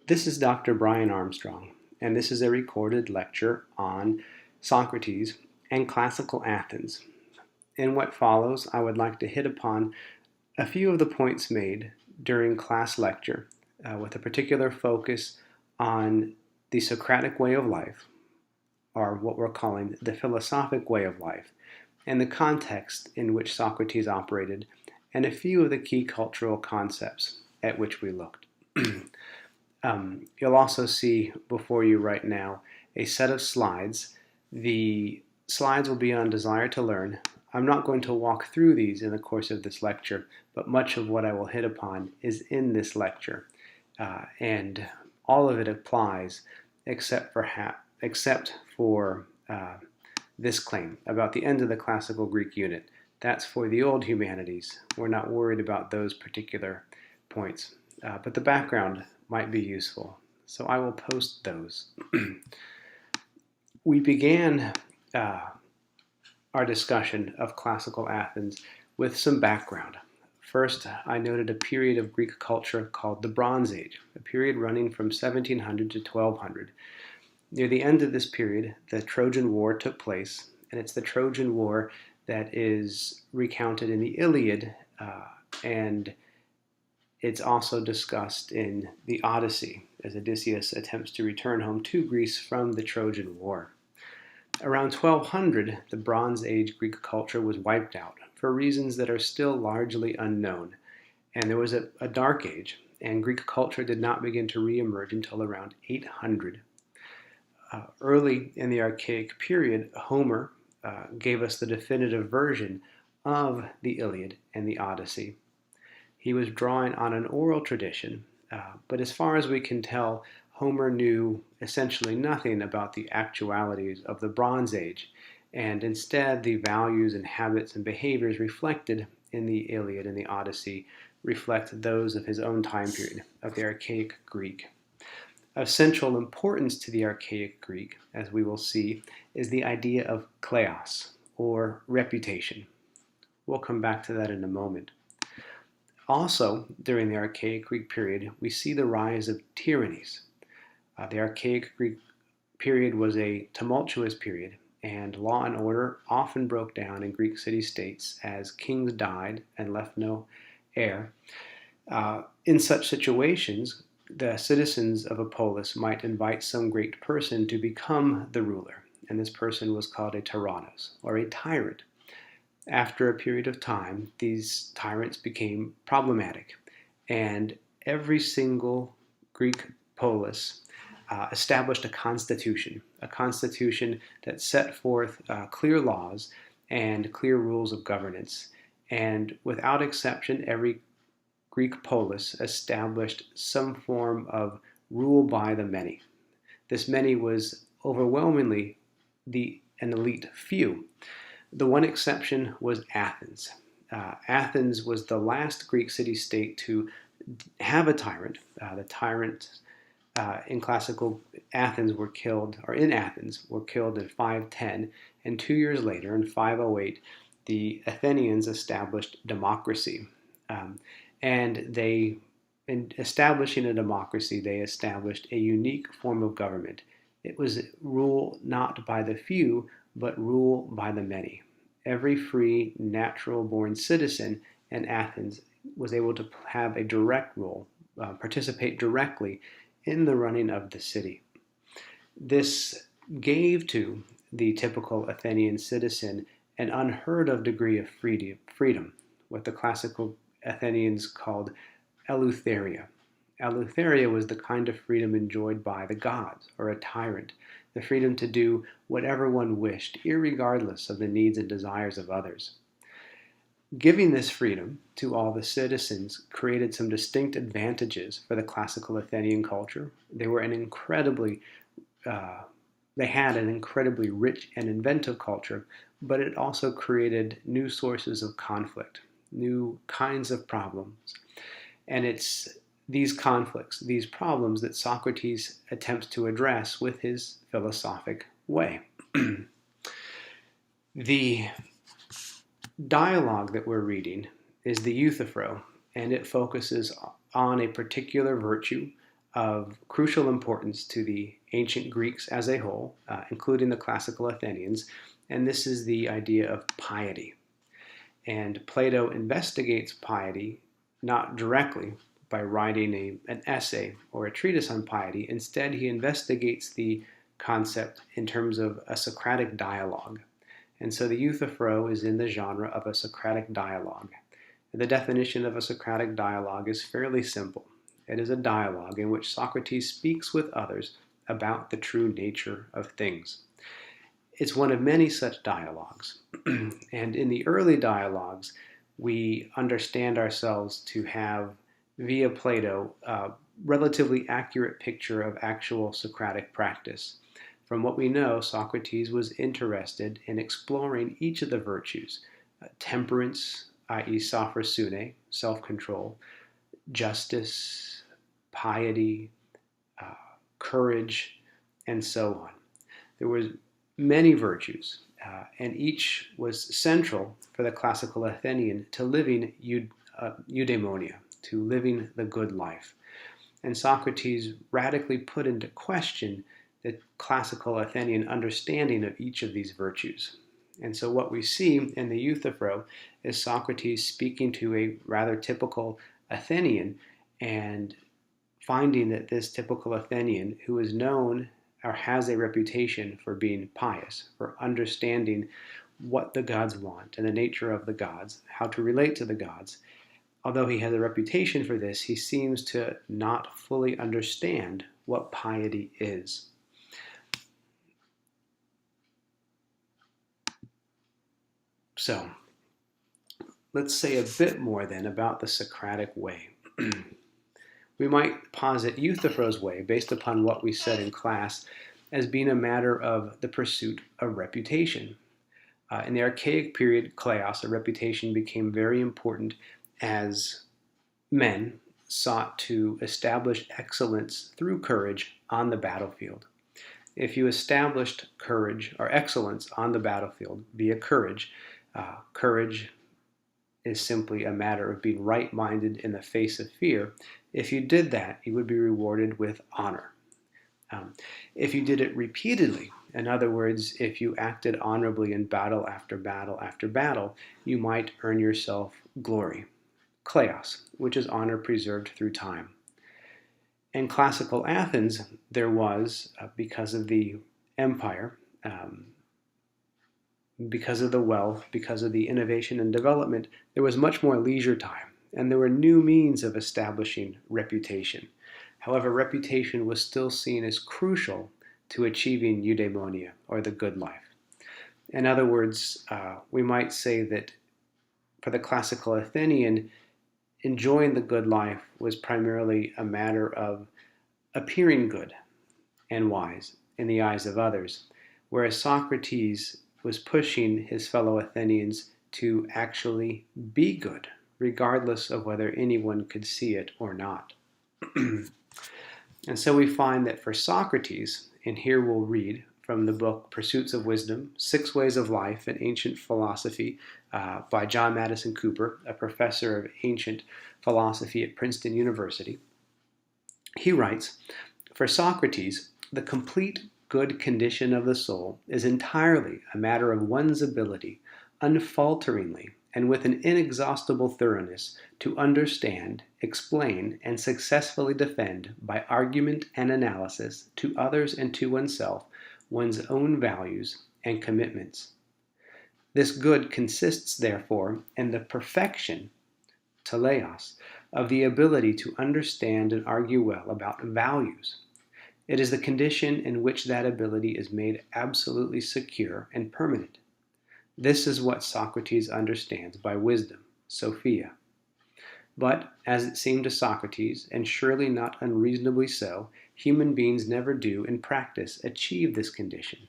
This is Dr. Brian Armstrong, and this is a recorded lecture on Socrates and classical Athens. In what follows, I would like to hit upon a few of the points made during class lecture with a particular focus on the Socratic way of life, or what we're calling the philosophic way of life, and the context in which Socrates operated, and a few of the key cultural concepts at which we looked. You'll also see before you right now a set of slides. The slides will be on Desire to Learn. I'm not going to walk through these in the course of this lecture, but much of what I will hit upon is in this lecture. And all of it applies except for this claim about the end of the classical Greek unit. That's for the old humanities. We're not worried about those particular points. But the background might be useful, so I will post those. We began our discussion of classical Athens with some background. First, I noted a period of Greek culture called the Bronze Age, a period running from 1700 to 1200. Near the end of this period, the Trojan War took place, and it's the Trojan War that is recounted in the Iliad, and it's also discussed in the Odyssey as Odysseus attempts to return home to Greece from the Trojan War. Around 1200, the Bronze Age Greek culture was wiped out for reasons that are still largely unknown. And there was a dark age, and Greek culture did not begin to reemerge until around 800. Early in the Archaic period, Homer gave us the definitive version of the Iliad and the Odyssey. He was drawing on an oral tradition, but as far as we can tell, Homer knew essentially nothing about the actualities of the Bronze Age, and instead the values and habits and behaviors reflected in the Iliad and the Odyssey reflect those of his own time period, of the Archaic Greek. Of central importance to the Archaic Greek, as we will see, is the idea of kleos, or reputation. We'll come back to that in a moment. Also, during the Archaic Greek period, we see the rise of tyrannies. The Archaic Greek period was a tumultuous period, and law and order often broke down in Greek city-states as kings died and left no heir. In such situations, the citizens of a polis might invite some great person to become the ruler, and this person was called a tyrannos, or a tyrant. After a period of time, these tyrants became problematic, and every single Greek polis established a constitution that set forth clear laws and clear rules of governance. And without exception, every Greek polis established some form of rule by the many. This many was overwhelmingly an elite few. The one exception was Athens. Athens was the last Greek city-state to have a tyrant. The tyrants in classical Athens were killed, or in Athens, were killed in 510, and 2 years later, in 508, the Athenians established democracy. In establishing a democracy, they established a unique form of government. It was rule not by the few, but rule by the many. Every free, natural-born citizen in Athens was able to have a direct role, participate directly in the running of the city. This gave to the typical Athenian citizen an unheard of degree of freedom, what the classical Athenians called eleutheria. Eleutheria was the kind of freedom enjoyed by the gods, or a tyrant, the freedom to do whatever one wished, irregardless of the needs and desires of others. Giving this freedom to all the citizens created some distinct advantages for the classical Athenian culture. They had an incredibly rich and inventive culture, but it also created new sources of conflict, new kinds of problems. And it's these conflicts, these problems that Socrates attempts to address with his philosophic way. The dialogue that we're reading is the Euthyphro, and it focuses on a particular virtue of crucial importance to the ancient Greeks as a whole, including the classical Athenians, and this is the idea of piety. And Plato investigates piety not directly by writing an essay or a treatise on piety. Instead, he investigates the concept in terms of a Socratic dialogue. And so the Euthyphro is in the genre of a Socratic dialogue. The definition of a Socratic dialogue is fairly simple. It is a dialogue in which Socrates speaks with others about the true nature of things. It's one of many such dialogues. And in the early dialogues, we understand ourselves to have, via Plato, a relatively accurate picture of actual Socratic practice. From what we know, Socrates was interested in exploring each of the virtues: temperance, i.e. sophrosune, self-control; justice, piety, courage, and so on. There were many virtues, and each was central for the classical Athenian to living eudaimonia, to living the good life. And Socrates radically put into question the classical Athenian understanding of each of these virtues. And so what we see in the Euthyphro is Socrates speaking to a rather typical Athenian and finding that this typical Athenian, who is known or has a reputation for being pious, for understanding what the gods want and the nature of the gods, how to relate to the gods, although he has a reputation for this, he seems to not fully understand what piety is. So, let's say a bit more then about the Socratic way. We might posit Euthyphro's way, based upon what we said in class, as being a matter of the pursuit of reputation. In the archaic period, kleos, a reputation, became very important as men sought to establish excellence through courage on the battlefield. If you established courage or excellence on the battlefield via courage, courage is simply a matter of being right-minded in the face of fear. If you did that, you would be rewarded with honor. If you did it repeatedly, in other words, if you acted honorably in battle after battle after battle, you might earn yourself glory, kleos, which is honor preserved through time. In classical Athens, there was, because of the empire, because of the wealth, because of the innovation and development, there was much more leisure time, and there were new means of establishing reputation. However, reputation was still seen as crucial to achieving eudaimonia, or the good life. In other words, we might say that for the classical Athenian, enjoying the good life was primarily a matter of appearing good and wise in the eyes of others, whereas Socrates was pushing his fellow Athenians to actually be good, regardless of whether anyone could see it or not. And so we find that for Socrates, and here we'll read from the book Pursuits of Wisdom, 6 Ways of Life in Ancient Philosophy by John Madison Cooper, a professor of ancient philosophy at Princeton University. He writes, "For Socrates, the complete good condition of the soul is entirely a matter of one's ability, unfalteringly and with an inexhaustible thoroughness, to understand, explain, and successfully defend, by argument and analysis, to others and to oneself, one's own values and commitments. This good consists, therefore, in the perfection, teleios, of the ability to understand and argue well about values. It is the condition in which that ability is made absolutely secure and permanent. This is what Socrates understands by wisdom, Sophia. But, as it seemed to Socrates, and surely not unreasonably so, human beings never do in practice achieve this condition.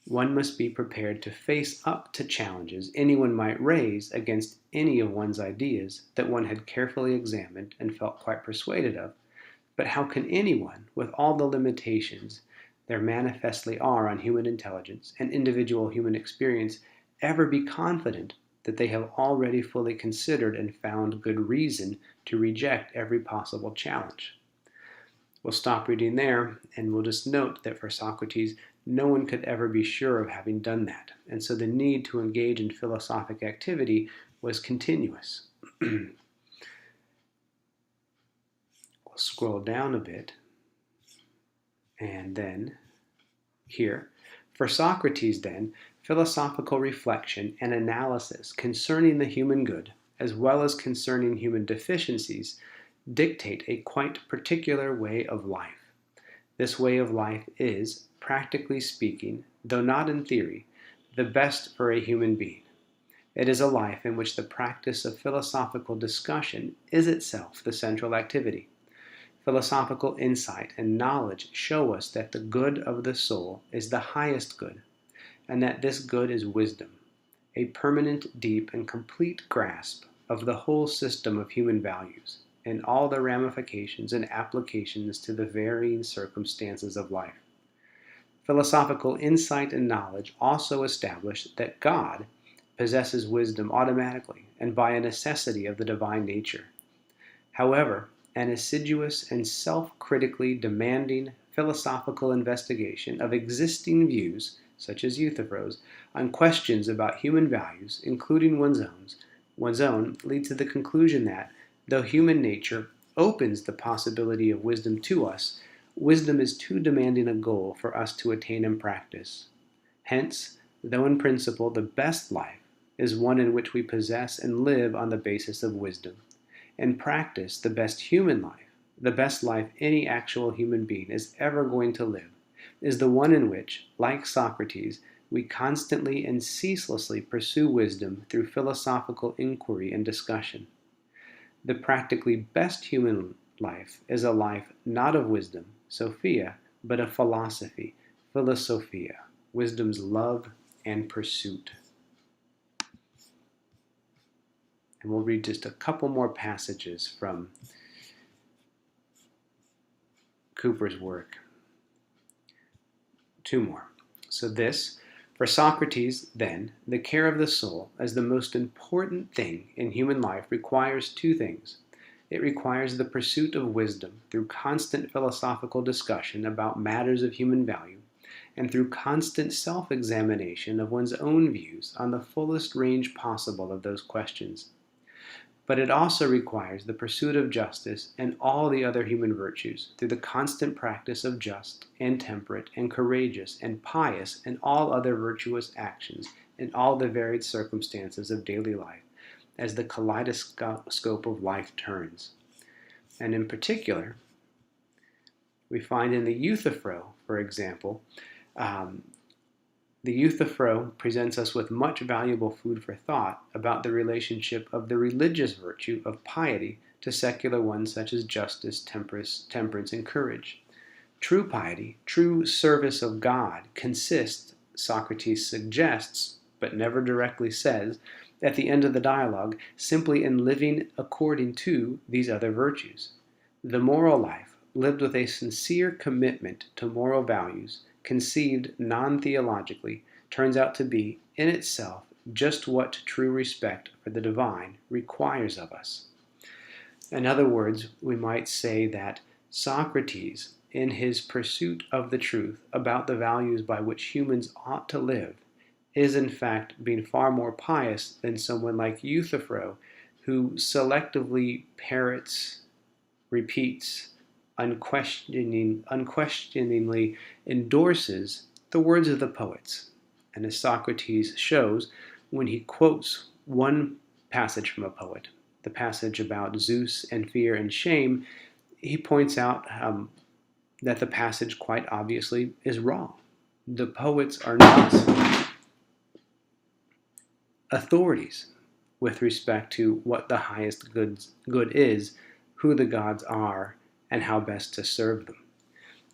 One must be prepared to face up to challenges anyone might raise against any of one's ideas that one had carefully examined and felt quite persuaded of. But how can anyone, with all the limitations there manifestly are on human intelligence and individual human experience, ever be confident that they have already fully considered and found good reason to reject every possible challenge? We'll stop reading there, and we'll just note that for Socrates, no one could ever be sure of having done that, and so the need to engage in philosophic activity was continuous. We'll scroll down a bit, and then here, for Socrates then, philosophical reflection and analysis concerning the human good, as well as concerning human deficiencies, dictate a quite particular way of life. This way of life is, practically speaking, though not in theory, the best for a human being. It is a life in which the practice of philosophical discussion is itself the central activity. Philosophical insight and knowledge show us that the good of the soul is the highest good, and that this good is wisdom, a permanent, deep, and complete grasp of the whole system of human values, and all the ramifications and applications to the varying circumstances of life. Philosophical insight and knowledge also establish that God possesses wisdom automatically and by a necessity of the divine nature. However, an assiduous and self-critically demanding philosophical investigation of existing views, such as Euthyphro's, on questions about human values, including one's own, leads to the conclusion that, though human nature opens the possibility of wisdom to us, wisdom is too demanding a goal for us to attain and practice. Hence, though in principle the best life is one in which we possess and live on the basis of wisdom, in practice, the best human life, the best life any actual human being is ever going to live, is the one in which, like Socrates, we constantly and ceaselessly pursue wisdom through philosophical inquiry and discussion. The practically best human life is a life not of wisdom, Sophia, but of philosophy, philosophia, wisdom's love and pursuit. And we'll read just a couple more passages from Cooper's work. Two more. So this, for Socrates, then, the care of the soul as the most important thing in human life requires two things. It requires the pursuit of wisdom through constant philosophical discussion about matters of human value, and through constant self-examination of one's own views on the fullest range possible of those questions. But it also requires the pursuit of justice and all the other human virtues through the constant practice of just and temperate and courageous and pious and all other virtuous actions in all the varied circumstances of daily life as the kaleidoscope of life turns. And in particular, we find in the Euthyphro, for example, the Euthyphro presents us with much valuable food for thought about the relationship of the religious virtue of piety to secular ones such as justice, temperance, and courage. True piety, true service of God, consists, Socrates suggests, but never directly says, at the end of the dialogue, simply in living according to these other virtues. The moral life, lived with a sincere commitment to moral values, conceived non-theologically, turns out to be, in itself, just what true respect for the divine requires of us. In other words, we might say that Socrates, in his pursuit of the truth about the values by which humans ought to live, is in fact being far more pious than someone like Euthyphro, who selectively parrots, repeats, unquestioningly endorses the words of the poets. And as Socrates shows when he quotes one passage from a poet, the passage about Zeus and fear and shame, he points out that the passage quite obviously is wrong. The poets are not authorities with respect to what the highest good is, who the gods are, and how best to serve them.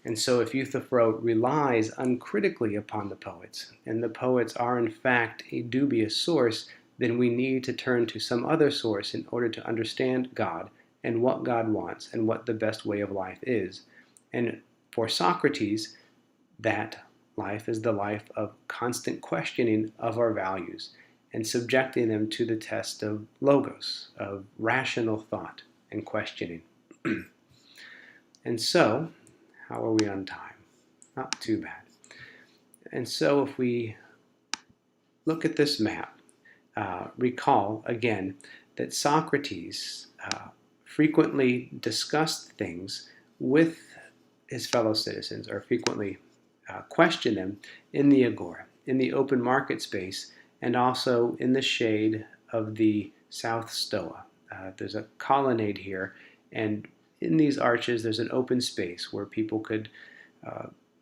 And so if Euthyphro relies uncritically upon the poets, and the poets are in fact a dubious source, then we need to turn to some other source in order to understand God and what God wants and what the best way of life is. And for Socrates, that life is the life of constant questioning of our values and subjecting them to the test of logos, of rational thought and questioning. And so, How are we on time? Not too bad. And so if we look at this map, recall again that Socrates frequently discussed things with his fellow citizens, or frequently questioned them in the agora, in the open market space, and also in the shade of the South Stoa. There's a colonnade here, and in these arches there's an open space where people could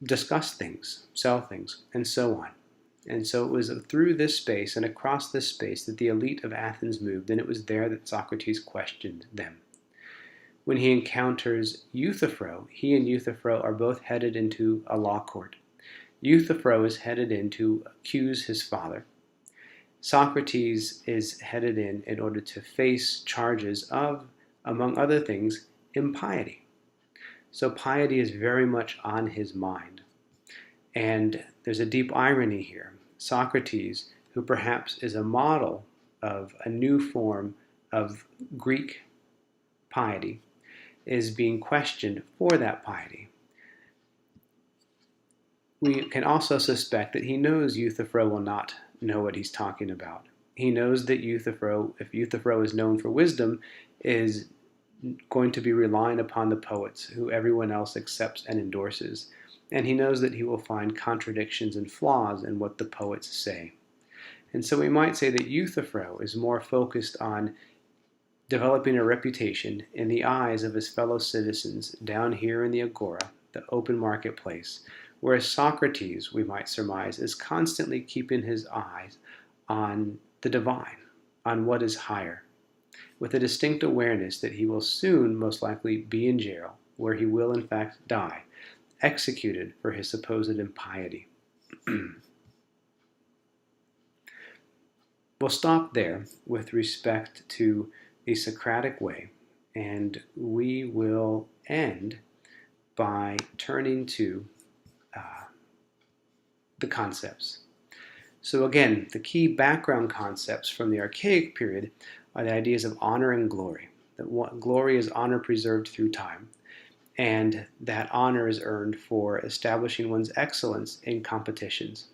discuss things, sell things, and so on. And so it was through this space and across this space that the elite of Athens moved, and it was there that Socrates questioned them. When he encounters Euthyphro, he and Euthyphro are both headed into a law court. Euthyphro is headed in to accuse his father. Socrates is headed in order to face charges of, among other things, impiety. So piety is very much on his mind. And there's a deep irony here. Socrates, who perhaps is a model of a new form of Greek piety, is being questioned for that piety. We can also suspect that he knows Euthyphro will not know what he's talking about. He knows that Euthyphro, if Euthyphro is known for wisdom, is going to be relying upon the poets, who everyone else accepts and endorses. And he knows that he will find contradictions and flaws in what the poets say. And so we might say that Euthyphro is more focused on developing a reputation in the eyes of his fellow citizens down here in the agora, the open marketplace, whereas Socrates, we might surmise, is constantly keeping his eyes on the divine, on what is higher, with a distinct awareness that he will soon most likely be in jail, where he will in fact die, executed for his supposed impiety. We'll stop there with respect to the Socratic way, and we will end by turning to the concepts. So again, the key background concepts from the archaic period are the ideas of honor and glory. That glory is honor preserved through time, and that honor is earned for establishing one's excellence in competitions.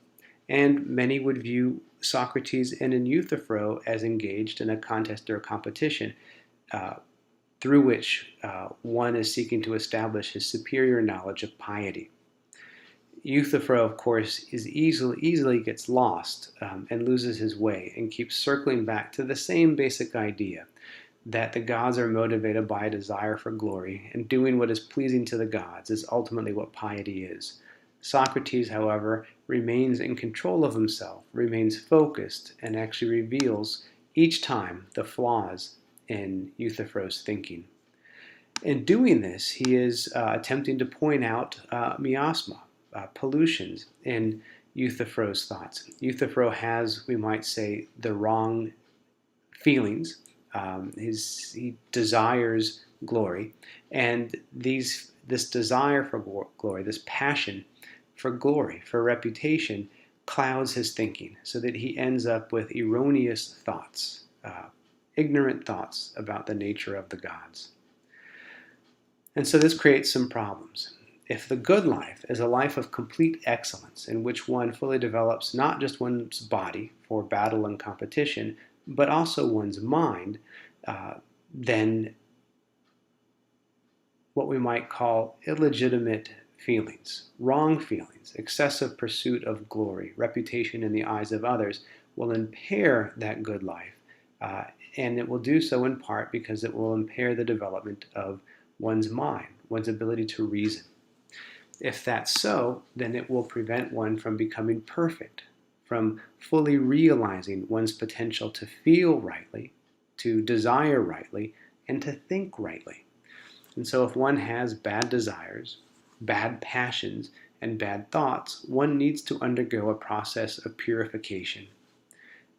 And many would view Socrates and Euthyphro as engaged in a contest or a competition through which one is seeking to establish his superior knowledge of piety. Euthyphro, of course, is easily gets lost and loses his way and keeps circling back to the same basic idea that the gods are motivated by a desire for glory, and doing what is pleasing to the gods is ultimately what piety is. Socrates, however, remains in control of himself, remains focused, and actually reveals each time the flaws in Euthyphro's thinking. In doing this, he is attempting to point out miasma, pollutions in Euthyphro's thoughts. Euthyphro has, we might say, the wrong feelings. He desires glory, and this desire for glory, this passion for glory, for reputation, clouds his thinking, so that he ends up with erroneous thoughts, ignorant thoughts about the nature of the gods. And so this creates some problems. If the good life is a life of complete excellence, in which one fully develops not just one's body for battle and competition, but also one's mind, then what we might call illegitimate feelings, wrong feelings, excessive pursuit of glory, reputation in the eyes of others will impair that good life. And it will do so in part because it will impair the development of one's mind, one's ability to reason. If that's so, then it will prevent one from becoming perfect, from fully realizing one's potential to feel rightly, to desire rightly, and to think rightly. And so if one has bad desires, bad passions, and bad thoughts, one needs to undergo a process of purification.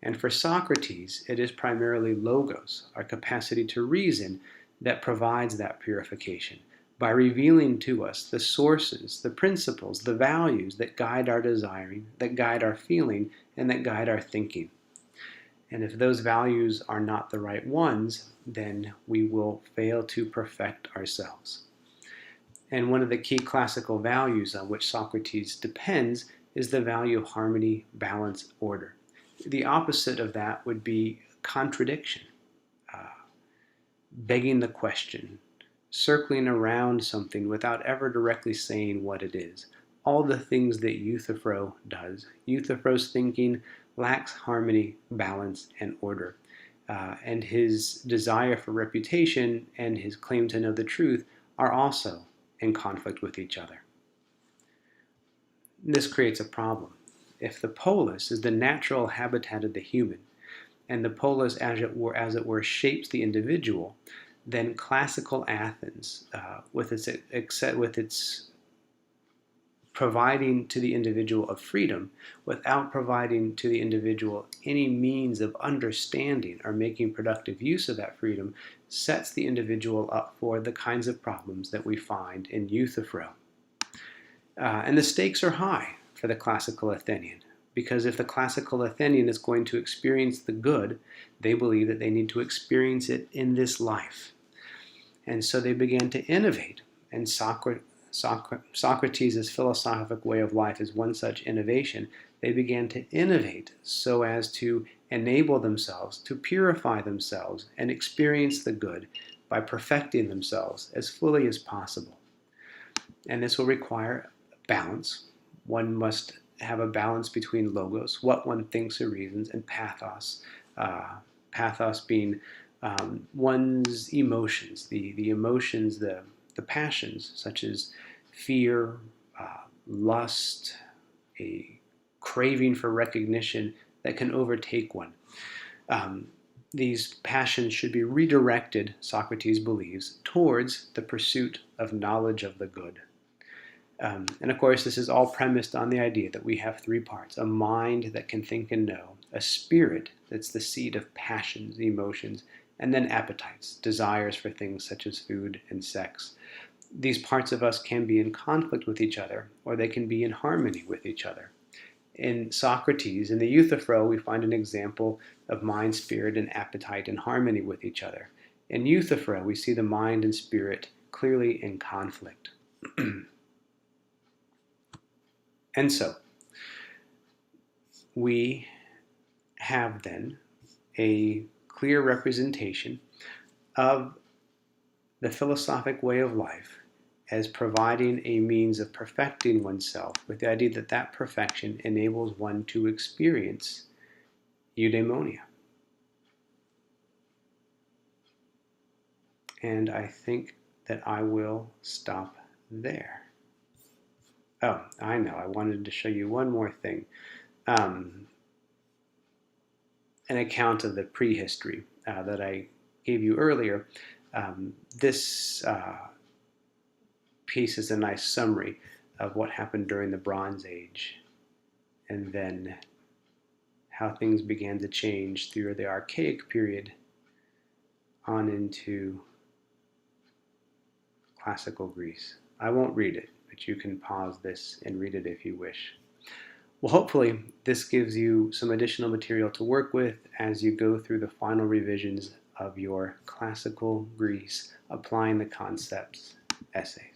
And for Socrates, it is primarily logos, our capacity to reason, that provides that purification by revealing to us the sources, the principles, the values that guide our desiring, that guide our feeling, and that guide our thinking. And if those values are not the right ones, then we will fail to perfect ourselves. And one of the key classical values on which Socrates depends is the value of harmony, balance, order. The opposite of that would be contradiction, begging the question, circling around something without ever directly saying what it is. All the things that Euthyphro does. Euthyphro's thinking lacks harmony, balance, and order. And his desire for reputation and his claim to know the truth are also in conflict with each other. This creates a problem. If the polis is the natural habitat of the human, and the polis, as it were, shapes the individual, then classical Athens, with its providing to the individual of freedom, without providing to the individual any means of understanding or making productive use of that freedom, sets the individual up for the kinds of problems that we find in Euthyphro. And the stakes are high for the classical Athenian, because if the classical Athenian is going to experience the good, they believe that they need to experience it in this life. And so they began to innovate, and Socrates' philosophic way of life is one such innovation. They began to innovate so as to enable themselves to purify themselves and experience the good by perfecting themselves as fully as possible. And this will require balance. One must have a balance between logos, what one thinks or reasons, and pathos. Pathos being one's emotions, the emotions, the passions, such as fear, lust, a craving for recognition that can overtake one. These passions should be redirected, Socrates believes, towards the pursuit of knowledge of the good. And of course, this is all premised on the idea that we have three parts: a mind that can think and know, a spirit that's the seat of passions, emotions, and then appetites, desires for things such as food and sex. These parts of us can be in conflict with each other, or they can be in harmony with each other. In Socrates, in the Euthyphro, we find an example of mind, spirit, and appetite in harmony with each other. In Euthyphro, we see the mind and spirit clearly in conflict. And so, we have then a clear representation of the philosophic way of life as providing a means of perfecting oneself, with the idea that that perfection enables one to experience eudaimonia. And I think that I will stop there. Oh, I know, I wanted to show you one more thing. An account of the prehistory that I gave you earlier. This piece is a nice summary of what happened during the Bronze Age, and then how things began to change through the Archaic period on into classical Greece. I won't read it, but you can pause this and read it if you wish. Well, hopefully this gives you some additional material to work with as you go through the final revisions of your classical Greece applying the concepts essays.